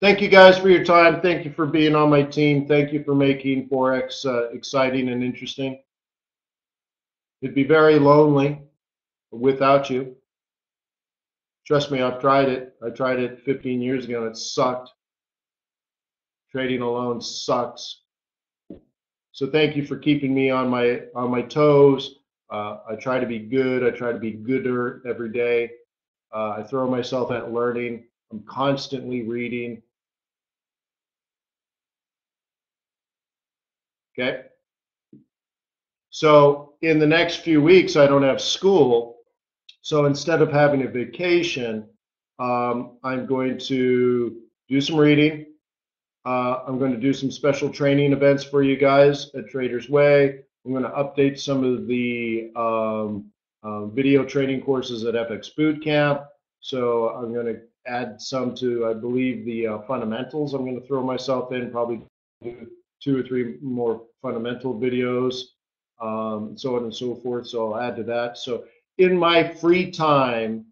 thank you guys for your time. Thank you for being on my team. Thank you for making Forex exciting and interesting. It'd be very lonely without you. Trust me, I've tried it. I tried it 15 years ago and it sucked. Trading alone sucks. So thank you for keeping me on my toes. I try to be good. I try to be gooder every day. I throw myself at learning. I'm constantly reading. Okay. So in the next few weeks, I don't have school. So instead of having a vacation, I'm going to do some reading. I'm going to do some special training events for you guys at TradersWay. I'm going to update some of the video training courses at FX Bootcamp. So I'm going to add some to, I believe, the fundamentals. I'm going to throw myself in, probably do 2 or 3 more fundamental videos, so on and so forth. So I'll add to that. So in my free time,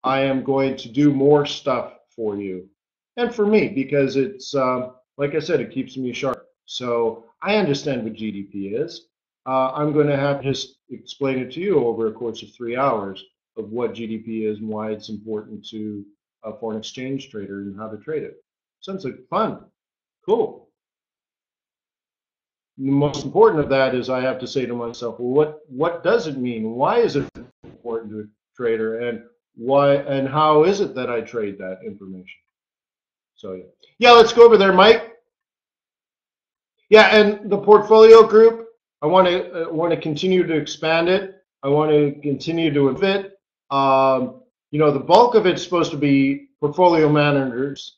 I am going to do more stuff for you and for me, because it's, like I said, it keeps me sharp. So I understand what GDP is. I'm going to have to just explain it to you over a course of 3 hours of what GDP is and why it's important to a foreign exchange trader and how to trade it. Sounds like fun. Cool. The most important of that is I have to say to myself, well, what does it mean? Why is it important to a trader, and why and how is it that I trade that information? So yeah, let's go over there, Mike. Yeah, and the portfolio group, I want to continue to expand it. I want to continue to invest. You know, the bulk of it's supposed to be portfolio managers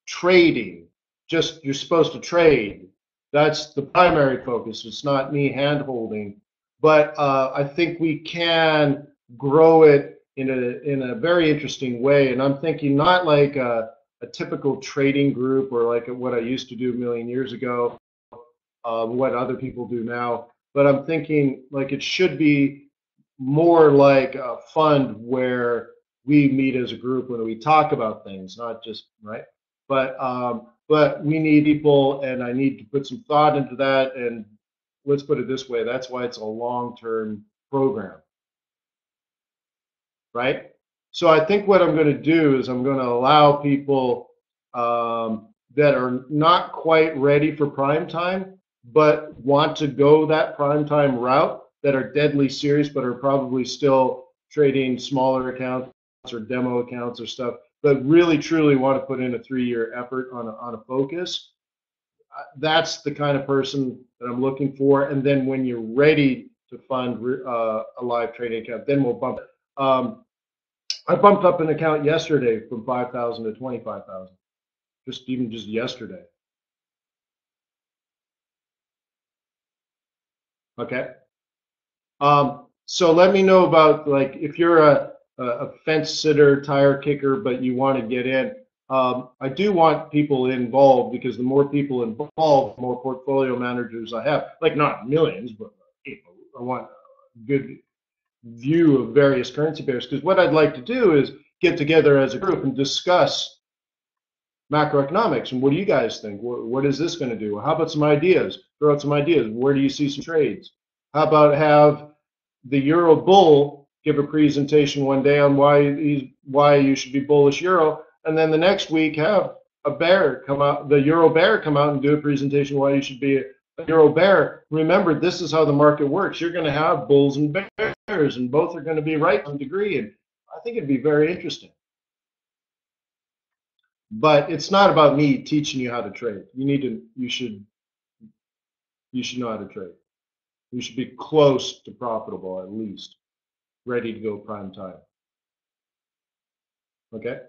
trading. Just you're supposed to trade. That's the primary focus. It's not me hand-holding, but I think we can grow it in a very interesting way. And I'm thinking not like a typical trading group or like what I used to do a million years ago, what other people do now, but I'm thinking like it should be more like a fund where we meet as a group when we talk about things, not just, right? But we need people, and I need to put some thought into that. And let's put it this way, that's why it's a long-term program, right? So I think what I'm going to do is I'm going to allow people that are not quite ready for prime time, but want to go that prime time route, that are deadly serious, but are probably still trading smaller accounts or demo accounts or stuff, but really truly want to put in a 3-year effort on a focus. That's the kind of person that I'm looking for. And then when you're ready to fund a live trading account, then we'll bump it. I bumped up an account yesterday from 5,000 to 25,000, just yesterday. Okay. So let me know about, like, if you're a fence sitter, tire kicker, but you want to get in. I do want people involved, because the more people involved, the more portfolio managers I have. Like, not millions, but I want a good view of various currency pairs. Because what I'd like to do is get together as a group and discuss macroeconomics. And what do you guys think? What is this going to do? How about some ideas? Throw out some ideas. Where do you see some trades? How about have the Euro bull give a presentation one day on why you should be bullish Euro, and then the next week have a bear come out, the Euro bear come out and do a presentation why you should be a Euro bear. Remember, this is how the market works. You're going to have bulls and bears, and both are going to be right to some degree. And I think it'd be very interesting. But it's not about me teaching you how to trade. You should know how to trade. You should be close to profitable at least, ready to go prime time. Okay?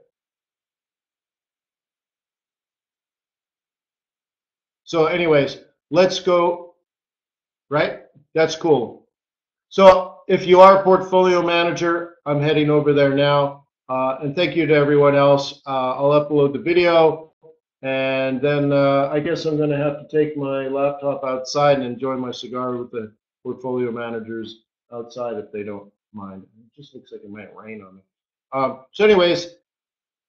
So anyways, let's go, right? That's cool. So if you are a portfolio manager, I'm heading over there now. And thank you to everyone else. I'll upload the video, and then I guess I'm going to have to take my laptop outside and enjoy my cigar with the portfolio managers outside if they don't mind. It just looks like it might rain on me. So anyways,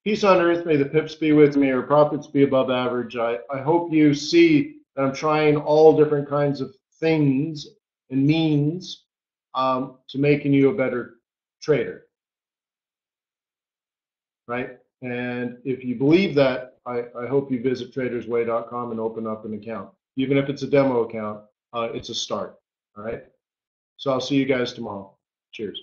peace on earth. May the pips be with me, or profits be above average. I hope you see that I'm trying all different kinds of things and means to making you a better trader, right? And if you believe that, I hope you visit TradersWay.com and open up an account. Even if it's a demo account, it's a start, all right? So I'll see you guys tomorrow. Cheers.